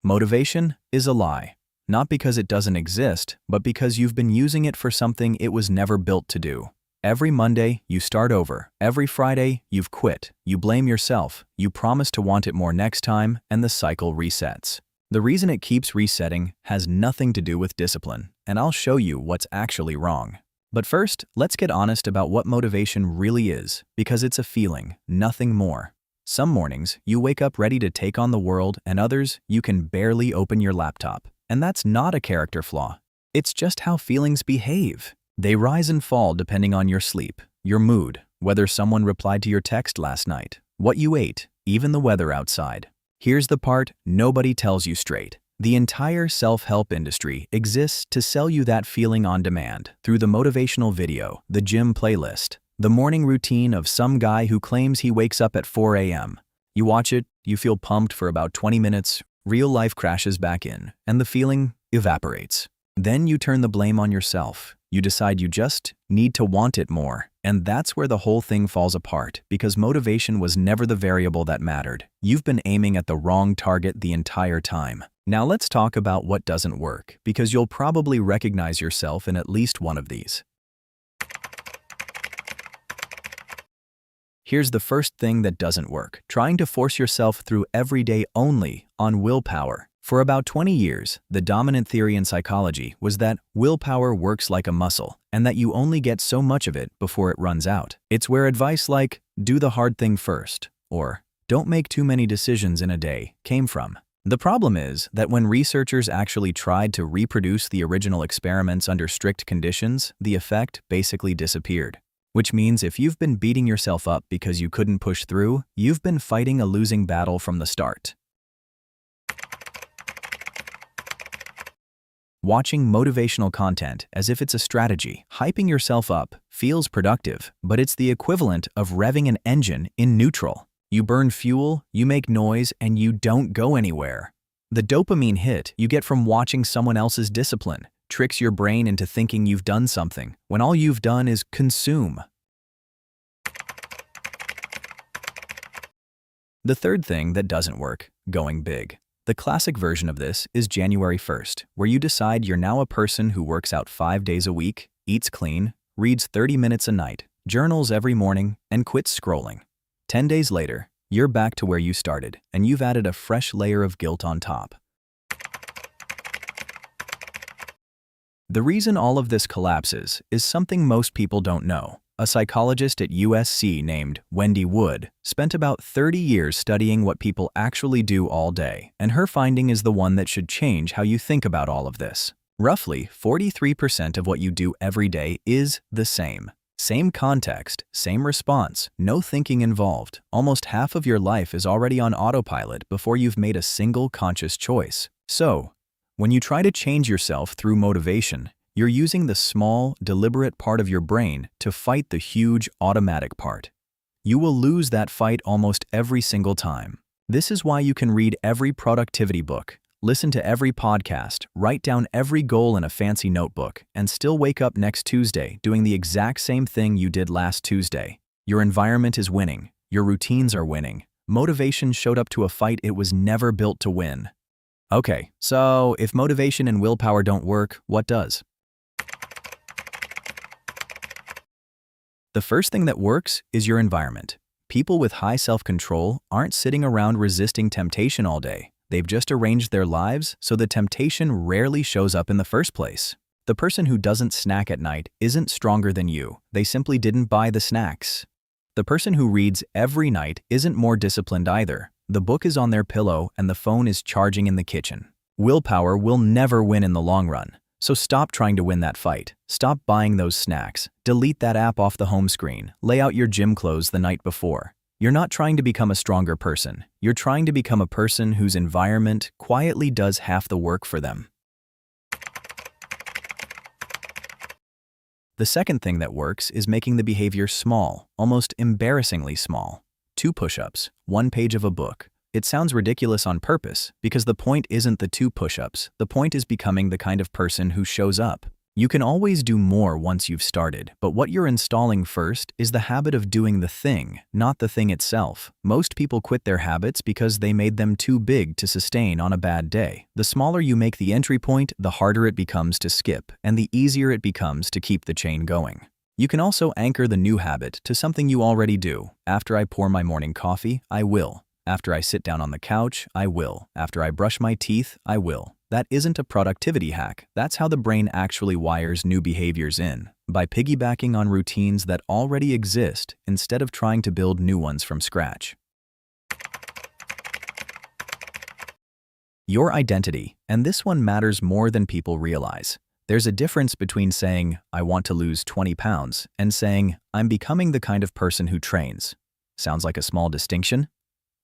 Motivation is a lie. Not because it doesn't exist, but because you've been using it for something it was never built to do. Every Monday, you start over. Every Friday, you've quit. You blame yourself. You promise to want it more next time, and the cycle resets. The reason it keeps resetting has nothing to do with discipline, and I'll show you what's actually wrong. But first, let's get honest about what motivation really is, because it's a feeling, nothing more. Some mornings, you wake up ready to take on the world, and others, you can barely open your laptop. And that's not a character flaw. It's just how feelings behave. They rise and fall depending on your sleep, your mood, whether someone replied to your text last night, what you ate, even the weather outside. Here's the part nobody tells you straight. The entire self-help industry exists to sell you that feeling on demand through the motivational video, the gym playlist, the morning routine of some guy who claims he wakes up at 4 a.m. You watch it, you feel pumped for about 20 minutes, real life crashes back in, and the feeling evaporates. Then you turn the blame on yourself. You decide you just need to want it more. And that's where the whole thing falls apart, because motivation was never the variable that mattered. You've been aiming at the wrong target the entire time. Now let's talk about what doesn't work, because you'll probably recognize yourself in at least one of these. Here's the first thing that doesn't work: trying to force yourself through every day only on willpower. For about 20 years, the dominant theory in psychology was that willpower works like a muscle, and that you only get so much of it before it runs out. It's where advice like, do the hard thing first, or don't make too many decisions in a day, came from. The problem is that when researchers actually tried to reproduce the original experiments under strict conditions, the effect basically disappeared. Which means if you've been beating yourself up because you couldn't push through, you've been fighting a losing battle from the start. Watching motivational content as if it's a strategy, hyping yourself up, feels productive, but it's the equivalent of revving an engine in neutral. You burn fuel, you make noise, and you don't go anywhere. The dopamine hit you get from watching someone else's discipline tricks your brain into thinking you've done something, when all you've done is consume. The third thing that doesn't work: going big. The classic version of this is January 1st, where you decide you're now a person who works out 5 days a week, eats clean, reads 30 minutes a night, journals every morning, and quits scrolling. 10 days later, you're back to where you started, and you've added a fresh layer of guilt on top. The reason all of this collapses is something most people don't know. A psychologist at USC named Wendy Wood spent about 30 years studying what people actually do all day, and her finding is the one that should change how you think about all of this. Roughly 43% of what you do every day is the same. Same context, same response, no thinking involved. Almost half of your life is already on autopilot before you've made a single conscious choice. So, when you try to change yourself through motivation, you're using the small, deliberate part of your brain to fight the huge, automatic part. You will lose that fight almost every single time. This is why you can read every productivity book, listen to every podcast, write down every goal in a fancy notebook, and still wake up next Tuesday doing the exact same thing you did last Tuesday. Your environment is winning. Your routines are winning. Motivation showed up to a fight it was never built to win. Okay, so if motivation and willpower don't work, what does? The first thing that works is your environment. People with high self-control aren't sitting around resisting temptation all day. They've just arranged their lives so the temptation rarely shows up in the first place. The person who doesn't snack at night isn't stronger than you. They simply didn't buy the snacks. The person who reads every night isn't more disciplined either. The book is on their pillow and the phone is charging in the kitchen. Willpower will never win in the long run. So stop trying to win that fight. Stop buying those snacks. Delete that app off the home screen. Lay out your gym clothes the night before. You're not trying to become a stronger person. You're trying to become a person whose environment quietly does half the work for them. The second thing that works is making the behavior small, almost embarrassingly small. 2 push-ups, 1 page of a book. It sounds ridiculous on purpose because the point isn't the 2 push-ups. The point is becoming the kind of person who shows up. You can always do more once you've started, but what you're installing first is the habit of doing the thing, not the thing itself. Most people quit their habits because they made them too big to sustain on a bad day. The smaller you make the entry point, the harder it becomes to skip, and the easier it becomes to keep the chain going. You can also anchor the new habit to something you already do. After I pour my morning coffee, I will. After I sit down on the couch, I will. After I brush my teeth, I will. That isn't a productivity hack. That's how the brain actually wires new behaviors in, by piggybacking on routines that already exist instead of trying to build new ones from scratch. Your identity, and this one matters more than people realize. There's a difference between saying, I want to lose 20 pounds, and saying, I'm becoming the kind of person who trains. Sounds like a small distinction?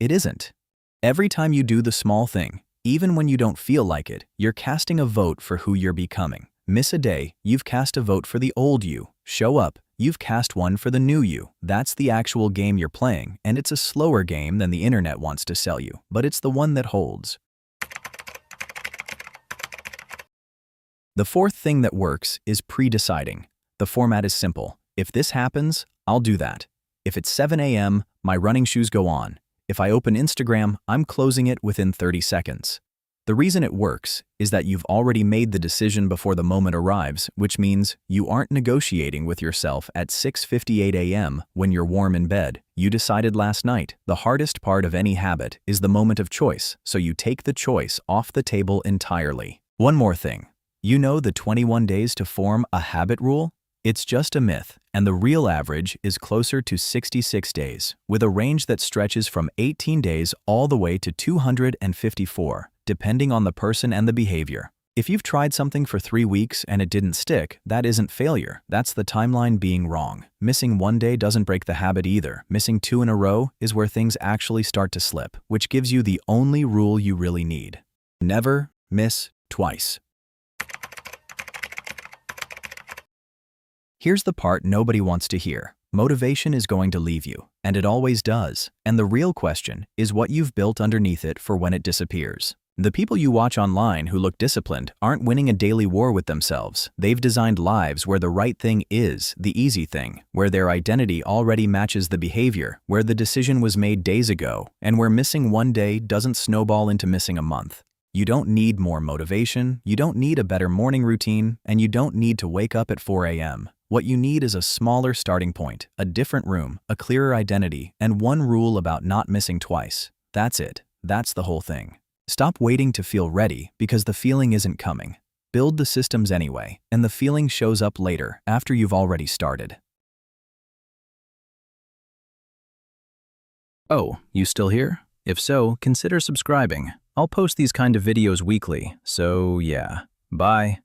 It isn't. Every time you do the small thing, even when you don't feel like it, you're casting a vote for who you're becoming. Miss a day, you've cast a vote for the old you. Show up, you've cast one for the new you. That's the actual game you're playing, and it's a slower game than the internet wants to sell you, but it's the one that holds. The fourth thing that works is pre-deciding. The format is simple. If this happens, I'll do that. If it's 7 a.m., my running shoes go on. If I open Instagram, I'm closing it within 30 seconds. The reason it works is that you've already made the decision before the moment arrives, which means you aren't negotiating with yourself at 6:58 a.m. when you're warm in bed. You decided last night. The hardest part of any habit is the moment of choice, so you take the choice off the table entirely. One more thing. You know the 21 days to form a habit rule? It's just a myth, and the real average is closer to 66 days, with a range that stretches from 18 days all the way to 254, depending on the person and the behavior. If you've tried something for 3 weeks and it didn't stick, that isn't failure. That's the timeline being wrong. Missing one day doesn't break the habit either. Missing 2 in a row is where things actually start to slip, which gives you the only rule you really need. Never miss twice. Here's the part nobody wants to hear. Motivation is going to leave you, and it always does. And the real question is what you've built underneath it for when it disappears. The people you watch online who look disciplined aren't winning a daily war with themselves. They've designed lives where the right thing is the easy thing, where their identity already matches the behavior, where the decision was made days ago, and where missing one day doesn't snowball into missing a month. You don't need more motivation, you don't need a better morning routine, and you don't need to wake up at 4 a.m. What you need is a smaller starting point, a different room, a clearer identity, and one rule about not missing twice. That's it. That's the whole thing. Stop waiting to feel ready because the feeling isn't coming. Build the systems anyway, and the feeling shows up later after you've already started. Oh, you still here? If so, consider subscribing. I'll post these kind of videos weekly, so yeah. Bye.